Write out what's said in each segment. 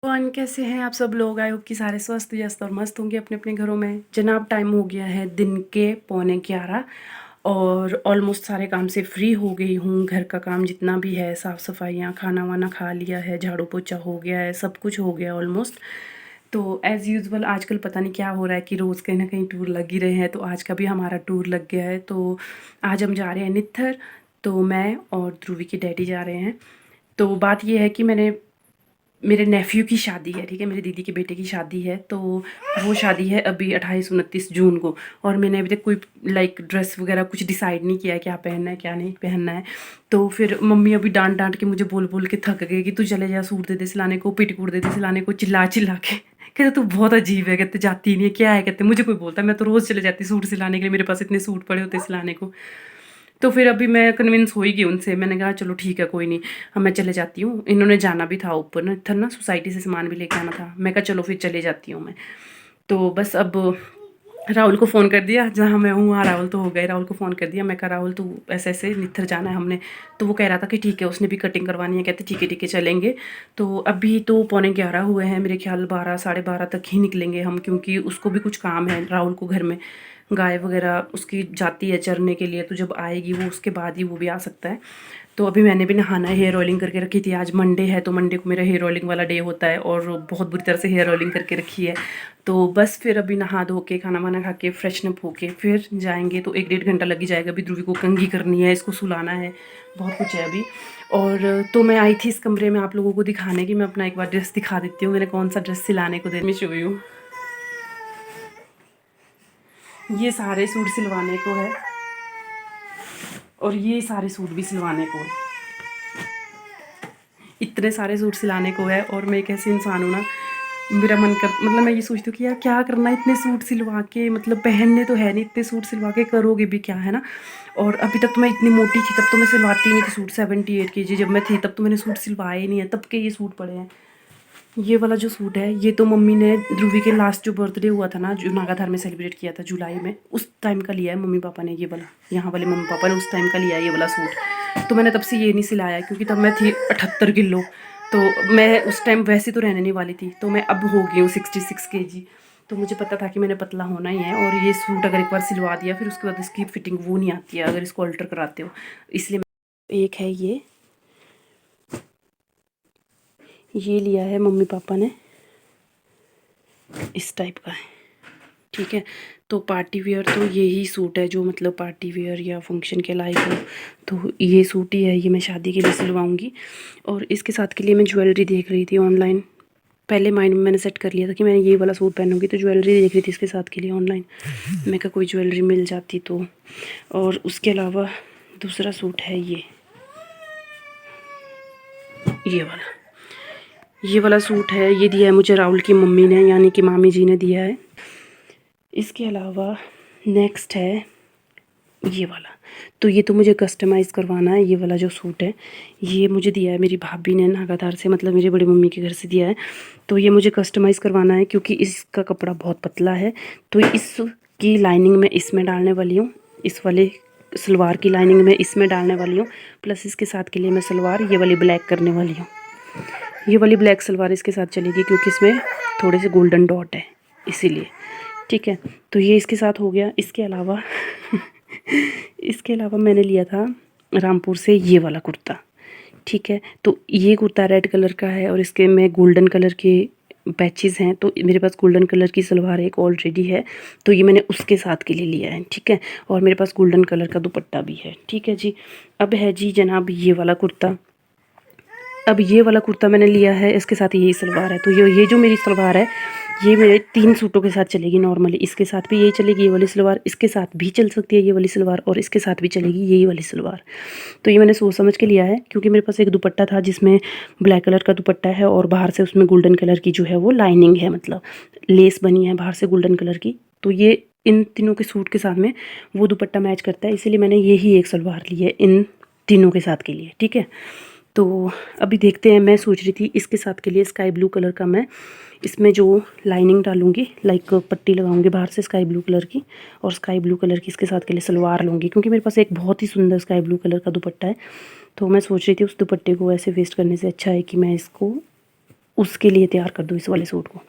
One कैसे हैं आप सब लोग। आई होप कि सारे स्वस्थ व्यस्त और मस्त होंगे अपने अपने घरों में। जनाब टाइम हो गया है दिन के 11:45 और ऑलमोस्ट सारे काम से फ्री हो गई हूँ। घर का काम जितना भी है, साफ़ सफाइयाँ, खाना वाना खा लिया है, झाड़ू पोछा हो गया है, सब कुछ हो गया ऑलमोस्ट। तो एज़ यूजुअल आजकल पता नहीं क्या हो रहा है कि रोज़ कहीं ना कहीं टूर लग ही रहे हैं। तो आज का भी हमारा टूर लग गया है। तो आज हम जा रहे हैं नित्थर। तो मैं और ध्रुवी के डैडी जा रहे हैं। तो बात ये है कि मेरे नेफ्यू की शादी है, ठीक है, मेरी दीदी के बेटे की शादी है। तो वो शादी है अभी 28-29 जून को। और मैंने अभी तक कोई ड्रेस वगैरह कुछ डिसाइड नहीं किया है, क्या पहनना है क्या नहीं पहनना है। तो फिर मम्मी अभी डांट डांट के मुझे बोल बोल के थक गई कि तू चले जा, सूट दे दे सिलाने को, पेटीकोट दे दे सिलाने को, चिल्ला चिल्ला के। कहते तू बहुत अजीब है, कहते जाती नहीं है, क्या है, कहते मुझे कोई बोलता है, मैं तो रोज़ चले जाती सूट सिलाने के लिए, मेरे पास इतने सूट पड़े होते सिलाने को। तो फिर अभी मैं कन्विंस हो ही गई उनसे। मैंने कहा चलो ठीक है कोई नहीं, हम मैं चले जाती हूँ। इन्होंने जाना भी था ऊपर ना, इधर ना सोसाइटी से सामान भी लेके आना था। मैं कहा चलो फिर चले जाती हूँ मैं। तो बस अब राहुल को फ़ोन कर दिया, जहाँ मैं हूँ वहाँ राहुल तो हो गए। राहुल को फ़ोन कर दिया, मैं कहा राहुल तू ऐसे ऐसे नित्थर जाना है हमने। तो वो कह रहा था कि ठीक है, उसने भी कटिंग करवानी है, कहते ठीक है चलेंगे। तो अभी तो 11:45 हुए हैं, मेरे ख्याल 12 साढ़े 12 तक ही निकलेंगे हम, क्योंकि उसको भी कुछ काम है राहुल को घर में। गाय वगैरह उसकी जाती है चरने के लिए, तो जब आएगी वो उसके बाद ही वो भी आ सकता है। तो अभी मैंने भी नहाना है, हेयर ऑयलिंग करके रखी थी। आज मंडे है तो मंडे को मेरा हेयर ऑयलिंग वाला डे होता है, और बहुत बुरी तरह से हेयर ऑयलिंग करके रखी है। तो बस फिर अभी नहा धो के खाना वाना खा के फ्रेशनअप होके फिर जाएंगे। तो 1-1.5 घंटा लग ही जाएगा। अभी ध्रुवी को कंघी करनी है, इसको सुलाना है, बहुत कुछ है अभी। और तो मैं आई थी इस कमरे में आप लोगों को दिखाने की। मैं अपना एक बार ड्रेस दिखा देती हूँ, मैंने कौन सा ड्रेस सिलाने को दे मैं शो यू। ये सारे सूट सिलवाने को है, और ये सारे सूट भी सिलवाने को है। इतने सारे सूट सिलाने को है। और मैं एक ऐसी इंसान हूँ ना, मेरा मन कर मतलब मैं ये सोचती हूँ कि यार क्या करना इतने सूट सिलवा के, मतलब पहनने तो है नहीं, इतने सूट सिलवा के करोगे भी क्या, है ना। और अभी तक तो मैं इतनी मोटी थी, तब तो मैं सिलवाती नहीं थी सूट। 78 kg जब मैं थी तब तो मैंने सूट सिलवाए ही नहीं है, तब के ये सूट पड़े हैं। ये वाला जो सूट है ये तो मम्मी ने ध्रुवी के लास्ट जो बर्थडे हुआ था ना, जो नागाधार में सेलिब्रेट किया था जुलाई में, उस टाइम का लिया है मम्मी पापा ने। ये वाला यहाँ वाले मम्मी पापा ने उस टाइम का लिया है ये वाला सूट। तो मैंने तब से ये नहीं सिलाया, क्योंकि तब मैं थी 78 किलो। तो मैं उस टाइम वैसे तो रहने नहीं वाली थी, तो मैं अब हो गई हूँ 66 kg। तो मुझे पता था कि मैंने पतला होना ही है। और ये सूट अगर एक बार सिलवा दिया फिर उसके बाद इसकी फिटिंग वो नहीं आती है अगर इसको अल्टर कराते हो। इसलिए एक है ये लिया है मम्मी पापा ने, इस टाइप का है, ठीक है। तो पार्टी वियर तो यही सूट है जो मतलब पार्टी वियर या फंक्शन के लायक हो। तो ये सूट ही है, ये मैं शादी के लिए सिलवाऊंगी। और इसके साथ के लिए मैं ज्वेलरी देख रही थी ऑनलाइन। पहले माइंड में मैंने सेट कर लिया था कि मैंने ये वाला सूट पहनूंगी, तो ज्वेलरी देख रही थी इसके साथ के लिए ऑनलाइन। मैं कहा कोई ज्वेलरी मिल जाती तो। और उसके अलावा दूसरा सूट है ये वाला सूट है। ये दिया है मुझे राहुल की मम्मी ने, यानी कि मामी जी ने दिया है। इसके अलावा नेक्स्ट है ये वाला। तो ये तो मुझे कस्टमाइज़ करवाना है। ये वाला जो सूट है ये मुझे दिया है मेरी भाभी ने नागाधार से, मतलब मेरी बड़ी मम्मी के घर से दिया है। तो ये मुझे कस्टमाइज़ करवाना है, क्योंकि इसका कपड़ा बहुत पतला है। तो इसकी लाइनिंग मैं इसमें डालने वाली हूँ, इस वाले सलवार की लाइनिंग में इसमें डालने वाली हूँ। प्लस इसके साथ के लिए मैं सलवार ये वाली ब्लैक करने वाली हूँ। ये वाली ब्लैक सलवार इसके साथ चलेगी, क्योंकि इसमें थोड़े से गोल्डन डॉट है इसीलिए, ठीक है। तो ये इसके साथ हो गया। इसके अलावा इसके अलावा मैंने लिया था रामपुर से ये वाला कुर्ता, ठीक है। तो ये कुर्ता रेड कलर का है और इसके में गोल्डन कलर के पैचेस हैं। तो मेरे पास गोल्डन कलर की सलवार एक ऑलरेडी है, तो ये मैंने उसके साथ के लिए लिया है, ठीक है। और मेरे पास गोल्डन कलर का दुपट्टा भी है, ठीक है जी। अब है जी जनाब ये वाला कुर्ता। अब ये वाला कुर्ता मैंने लिया है, इसके साथ यही सलवार है। तो ये जो मेरी सलवार है ये मेरे 3 सूटों के साथ चलेगी नॉर्मली। इसके साथ भी यही चलेगी ये वाली सलवार, इसके साथ भी चल सकती है ये वाली सलवार, और इसके साथ भी चलेगी यही वाली सलवार। तो ये मैंने सोच समझ के लिया है, क्योंकि मेरे पास एक दुपट्टा था जिसमें ब्लैक कलर का दुपट्टा है और बाहर से उसमें गोल्डन कलर की जो है वो लाइनिंग है, मतलब लेस बनी है बाहर से गोल्डन कलर की। तो ये इन तीनों के सूट के साथ में वो दुपट्टा मैच करता है, इसीलिए मैंने यही एक सलवार ली है इन तीनों के साथ के लिए, ठीक है। तो अभी देखते हैं। मैं सोच रही थी इसके साथ के लिए स्काई ब्लू कलर का मैं इसमें जो लाइनिंग डालूंगी, लाइक पट्टी लगाऊंगी बाहर से स्काई ब्लू कलर की, और स्काई ब्लू कलर की इसके साथ के लिए सलवार लूँगी, क्योंकि मेरे पास एक बहुत ही सुंदर स्काई ब्लू कलर का दुपट्टा है। तो मैं सोच रही थी उस दुपट्टे को ऐसे वेस्ट करने से अच्छा है कि मैं इसको उसके लिए तैयार कर दूँ इस वाले सूट को।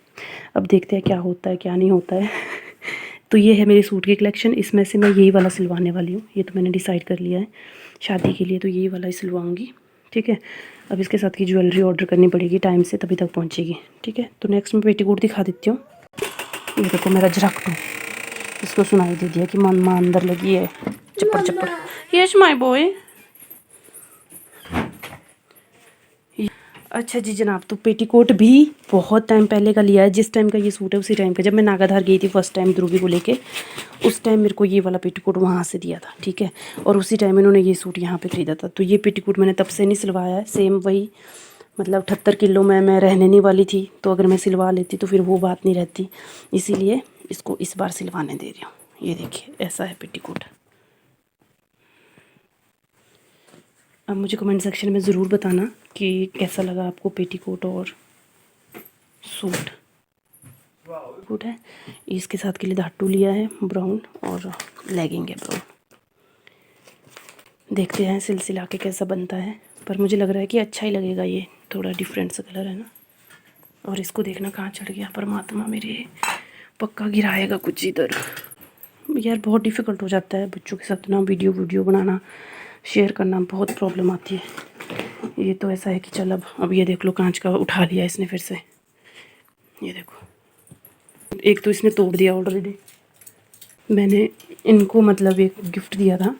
अब देखते हैं क्या होता है क्या नहीं होता है। तो ये है मेरी सूट की कलेक्शन, इसमें से मैं यही वाला सिलवाने वाली हूँ। ये तो मैंने डिसाइड कर लिया है शादी के लिए, तो यही वाला ही सिलवाऊँगी। ठीक है, अब इसके साथ की ज्वेलरी ऑर्डर करनी पड़ेगी टाइम से, तभी तक पहुँचेगी। ठीक है, तो नेक्स्ट मैं पेटीकोट दिखा देती हूँ। ये देखो मेरा जराक्टू, इसको सुनाई दे दिया कि मम्मा अंदर लगी है चप्पड़ चप्पड़। Yes my boy. अच्छा जी जनाब, तो पेटीकोट भी बहुत टाइम पहले का लिया है। जिस टाइम का ये सूट है उसी टाइम का, जब मैं नागाधार गई थी फर्स्ट टाइम ध्रुवी को लेके, उस टाइम मेरे को ये वाला पेटीकोट वहाँ से दिया था। ठीक है, और उसी टाइम इन्होंने ये सूट यहाँ पे ख़रीदा था। तो ये पेटीकोट मैंने तब से नहीं सिलवाया है। सेम वही, मतलब 78 किलो में मैं रहने नहीं वाली थी, तो अगर मैं सिलवा लेती तो फिर वो बात नहीं रहती। इसीलिए इसको इस बार सिलवाने दे रही हूँ। ये देखिए ऐसा है पेटीकोट। अब मुझे कमेंट सेक्शन में ज़रूर बताना कि कैसा लगा आपको पेटीकोट और सूट। सूट है, इसके साथ के लिए धाटू लिया है ब्राउन, और लेगिंग है ब्राउन। देखते हैं सिलसिला के कैसा बनता है, पर मुझे लग रहा है कि अच्छा ही लगेगा। ये थोड़ा डिफरेंट सा कलर है ना। और इसको देखना कहाँ चढ़ गया परमात्मा मेरे, पक्का गिराएगा कुछ इधर। यार बहुत डिफ़िकल्ट हो जाता है बच्चों के साथ ना, वीडियो बनाना शेयर करना बहुत प्रॉब्लम आती है। ये तो ऐसा है कि चल अब ये देख लो, कांच का उठा लिया इसने फिर से। ये देखो, एक तो इसने तोड़ दिया ऑलरेडी। मैंने इनको मतलब एक गिफ्ट दिया था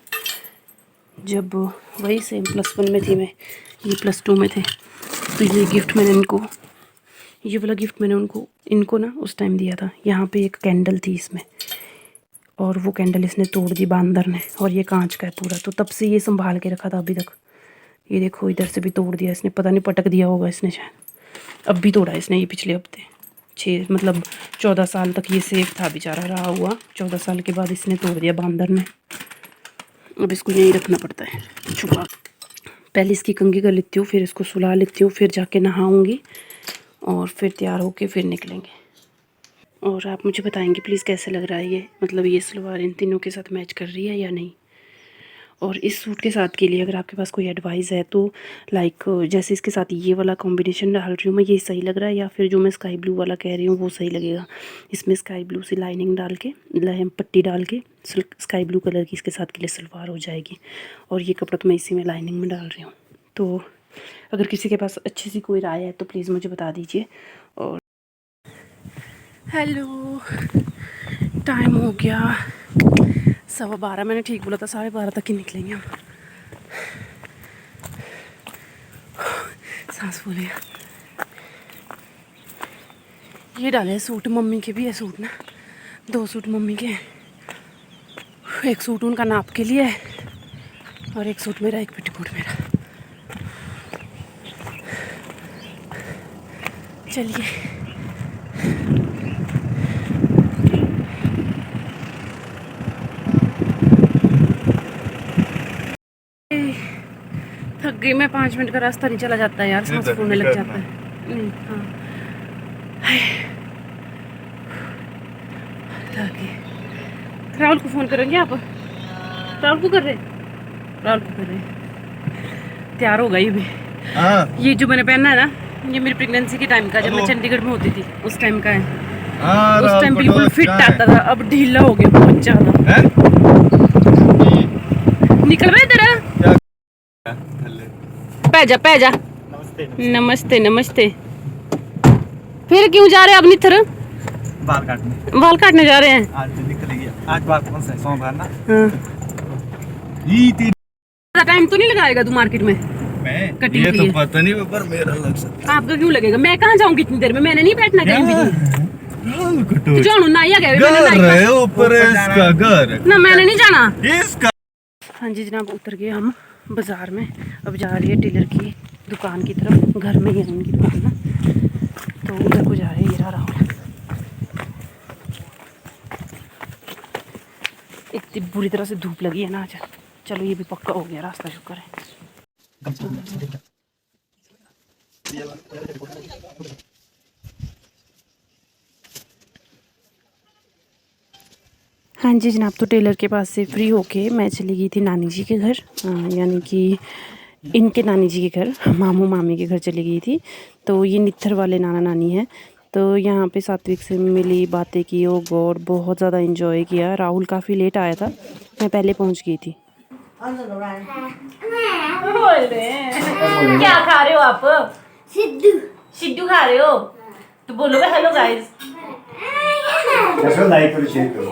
जब वही सेम +1 में थी मैं, ये +2 में थे। तो ये गिफ्ट मैंने इनको, ये वाला गिफ्ट मैंने इनको ना उस टाइम दिया था। यहाँ पे एक कैंडल थी इसमें, और वो कैंडल इसने तोड़ दी बांदर ने, और ये कांच का है पूरा। तो तब से ये संभाल के रखा था अभी तक। ये देखो इधर से भी तोड़ दिया इसने, पता नहीं पटक दिया होगा इसने शायद। अब भी तोड़ा इसने, ये पिछले हफ्ते 14 साल तक ये सेफ था बेचारा, रहा हुआ। 14 साल के बाद इसने तोड़ दिया बांदर ने। अब इसको यहीं रखना पड़ता है छुपा। पहले इसकी कंघी कर लेती हूँ, फिर इसको सुला लेती हूँ, फिर जाके नहाऊँगी और फिर तैयार होके फिर निकलेंगे। और आप मुझे बताएंगे प्लीज़ कैसे लग रहा है ये, मतलब ये सलवार इन तीनों के साथ मैच कर रही है या नहीं। और इस सूट के साथ के लिए अगर आपके पास कोई एडवाइस है तो लाइक जैसे इसके साथ ये वाला कॉम्बिनेशन डाल रही हूँ मैं, ये सही लग रहा है, या फिर जो मैं स्काई ब्लू वाला कह रही हूँ वो सही लगेगा। इसमें स्काई ब्लू से लाइनिंग डाल के, पट्टी डाल के स्काई ब्लू कलर की इसके साथ के लिए सलवार हो जाएगी। और ये कपड़ा तो मैं इसी में लाइनिंग में डाल रही हूँ। तो अगर किसी के पास अच्छी सी कोई राय है तो प्लीज़ मुझे बता दीजिए। और हेलो, टाइम हो गया 12:15। मैंने ठीक बोला था 12:30 तक ही निकलेंगे हम। सांस फूल गया। ये डाले सूट, मम्मी के भी है सूट ना, 2 सूट मम्मी के हैं। एक सूट उनका नाप के लिए है और एक सूट मेरा, एक पेटीकोट मेरा। चलिए थक गई मैं, 5 मिनट का रास्ता नहीं चला जाता है यार, सांस फूलने लग जाता है। नहीं हाँ, राहुल को फ़ोन करेंगे आप? राहुल को कर रहे, राहुल को कर रहे। तैयार हो गई भी। ये जो मैंने पहना है ना, ये मेरी प्रेगनेंसी के टाइम का, जब मैं चंडीगढ़ में होती थी उस टाइम का है। उस टाइम बिल्कुल फिट आता था, अब ढीला हो गया बहुत ज़्यादा। निकल रहा इधर, पैजा। नमस्ते नमस्ते। फिर क्यों जा रहे हैं अब निथर? बाल काटने जा रहे हैं। आज निकलेगी, आज बात कौन सा है, सोमवार ना। हाँ, टाइम तो नहीं लगाएगा तू मार्केट में? मैं कटिंग ये के तो लिए पता नहीं, पर मेरा लग सकता है। आपका क्यों लगेगा? मैं कहाँ जाऊंगी इतनी देर में, मैंने नहीं बैठना कहीं भी। तो जानो ना, या क्या घर ऊपर इसका घर ना, मैंने नहीं जाना इसका। हाँ जी जनाब, उतर गए हम बाज़ार में। अब जा रही है टेलर की दुकान की तरफ, घर में ही है उनकी दुकान ना, तो उधर को जा रहे हैं। ये रहा राहुल। इतनी बुरी तरह से धूप लगी है ना आज। चलो ये भी पक्का हो गया रास्ता, शुक्र है। हाँ जी जनाब, तो टेलर के पास से फ्री होके मैं चली गई थी नानी जी के घर, यानी कि इनके नानी जी के घर, मामू मामी के घर चली गई थी। तो ये नित्थर वाले नाना नानी हैं। तो यहाँ पे सात्विक से मिली, बातें की। ओ गॉड, बहुत ज़्यादा इन्जॉय किया। राहुल काफ़ी लेट आया था, मैं पहले पहुँच गई थी। क्या खा रहे हो आप? सिद्धू। सिद्धू खा रहे हो? तो बोलो हेलो गाइस। लाइक करो, शेयर करो,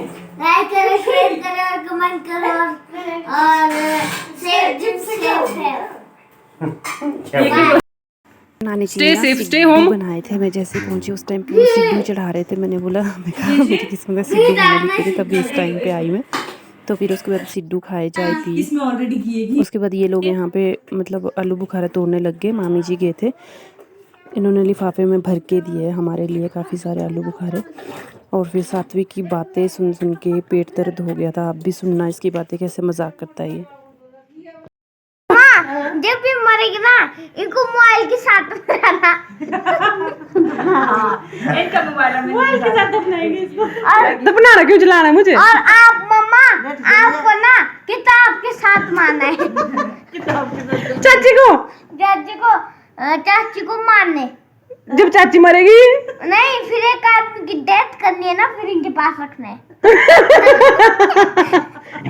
और कमेंट करो और नानी जी ने सिद्धू बनाए थे। मैं जैसे पहुंची उस टाइम पे वो सिद्धू चढ़ा रहे थे। मैंने बोला, मैं कहा मेरी किस्मत में सिद्धू खाने लिखे थे, तभी इस टाइम पे आई मैं। तो फिर उसके बाद सिद्धू खाए, चाय पी। इसमें ऑलरेडी किए। उसके बाद ये लोग यहाँ पे मतलब आलू बुखारा तोड़ने लग गए। मामी जी गए थे, इन्होंने लिफाफे में भर के दिए हमारे लिए काफ़ी सारे आलू बुखारे। और फिर सात्विक की बातें सुन सुन के पेट दर्द हो गया था। आप भी सुनना इसकी बातें, कैसे मजाक करता है ये। जब भी मरेगी ना, इनको मोबाइल के साथ बनाना। इनका मोबाइल के साथ दफनाएंगे इसको। तो बनाना क्यों, जलाना मुझे? और आप मम्मा, आपको ना किताब के साथ मारना है। चाची को, चाची को मारने। जब चाची मरेगी नहीं, फिर एक आदमी की डेथ करनी है ना, फिर इनके पास रखना है।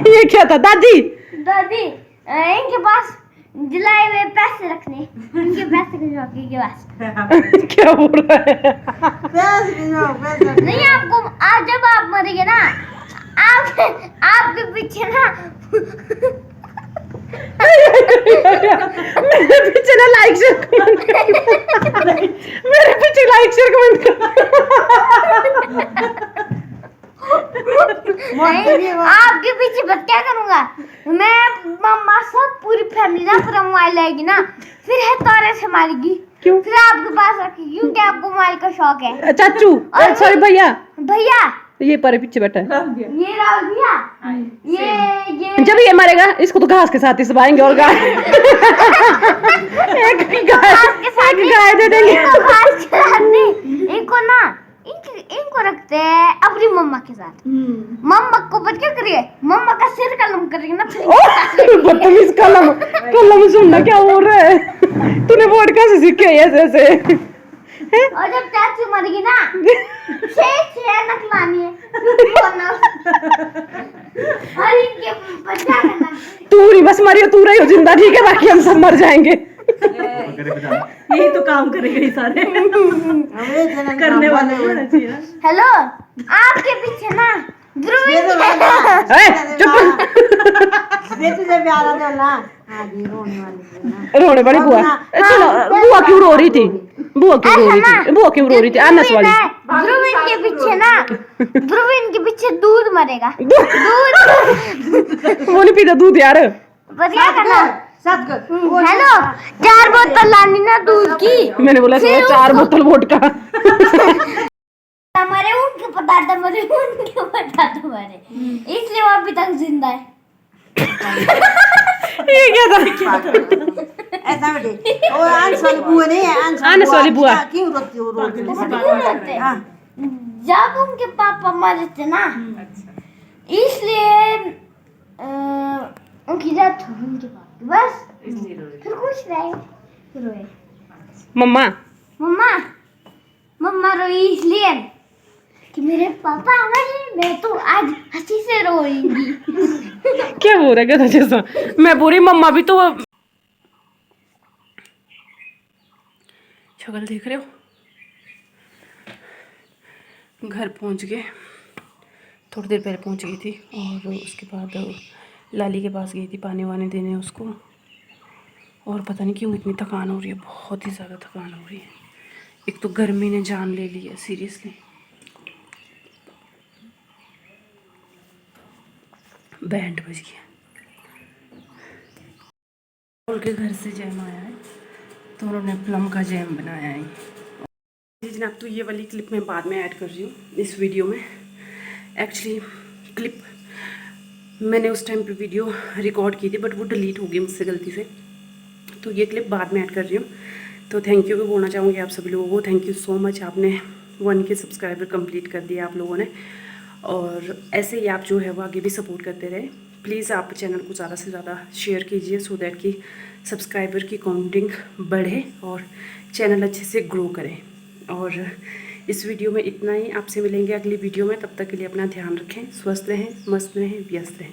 ये क्या था दादी? दादी, इनके पास जलाए हुए पैसे रखने, इनके पैसे के पास। क्या हो रहा है? नहीं, आपको आज जब आप मरेंगे ना, आपके पीछे ना मेरे पीछे ना लाइक शेयर कमेंट, मेरे पीछे लाइक शेयर कमेंट नहीं, आपके पीछे बस क्या करूंगा मैं? मम्मा सब पूरी फैमिली ना पूरा मोबाइल लाएगी ना, फिर है तारे से मारेगी। क्यों? फिर आपके पास रखेगी, क्योंकि आपको मोबाइल का शौक है। चाचू, सॉरी भैया, भैया ये पर पीछे बैठा है। ये राहुल भैया, ये जब ये मरेगा इसको तो घास के साथ ही सुबाएंगे। और गाय एक गाय दे देंगे। घास के साथ नहीं, इनको ना इनको रखते हैं अपनी मम्मा के साथ। मम्मा को पता क्या करिए, मम्मा का सिर कलम करेंगे ना, फिर बदतमीज। कलम सुनना क्या बोल रहा है? तूने वर्ड कैसे सीखे ऐसे ऐसे? और जब चाची मरेगी ना, छह नकलानी है। और इनके बच्चा करना। तू नहीं बस मरी हो, तू रही हो जिंदा, ठीक है? बाकी हम सब मर जाएंगे। यही तो काम करेंगे ये सारे करने वाले होना चाहिए। हेलो, आपके पीछे ना रोने वाली बुआ। चलो, बुआ क्यों रो रही थी? बुआ क्यों रो रही थी? आनस वाली। ध्रुविन के पीछे ना, ध्रुविन के पीछे दूध मरेगा। वो नहीं पीता दूध यार। बढ़िया करना। हेलो, 4 बोतल लानी ना दूध की। मैंने बोला 4 बोतल वोडका। हमारे उनके पटाटे मरे, उनके पटाटे मरे, इसलिए वो अभी तक जिंदा है। ये क्या था? ऐसा बेटे, वो आंस वाली बुआ नहीं है, आनस वाली बुआ। क्यों रोती हो? क्यों रोते? जब उनके पापा मरे थे ना, इसलिए उनकी डेथ हो उनके पापा, बस फिर कुछ नहीं, फिर रोए। मम्मा मम्मा रोई इसलिए कि मेरे पापा मरे, मैं तो आज हंसी से रोएंगी। क्या हो रहा है गधा जैसा? मैं पूरी मम्मा भी तो शक्ल देख रहे हो। घर पहुंच गए, थोड़ी देर पहले पहुंच गई थी। और उसके बाद लाली के पास गई थी पानी वानी देने उसको। और पता नहीं क्यों इतनी थकान हो रही है, बहुत ही ज़्यादा थकान हो रही है। एक तो गर्मी ने जान ले ली है सीरियसली। बैंड बज गया। उनके घर से जैम आया है, तो उन्होंने प्लम का जैम बनाया है। जी जनाब, तो ये वाली क्लिप मैं बाद में ऐड कर रही हूँ इस वीडियो में। एक्चुअली क्लिप मैंने उस टाइम पे वीडियो रिकॉर्ड की थी, बट वो डिलीट हो गई मुझसे गलती से, तो ये क्लिप बाद में ऐड कर रही हूँ। तो थैंक यू भी बोलना चाहूँगी आप सभी लोगों को। थैंक यू सो मच, आपने 1K सब्सक्राइबर कंप्लीट कर दिया आप लोगों ने। और ऐसे ही आप जो है वो आगे भी सपोर्ट करते रहे। प्लीज़ आप चैनल को ज़्यादा से ज़्यादा शेयर कीजिए सो दैट कि सब्सक्राइबर की काउंटिंग बढ़े और चैनल अच्छे से ग्रो करे। और इस वीडियो में इतना ही। आपसे मिलेंगे अगली वीडियो में, तब तक के लिए अपना ध्यान रखें, स्वस्थ रहें, मस्त रहें, व्यस्त रहें।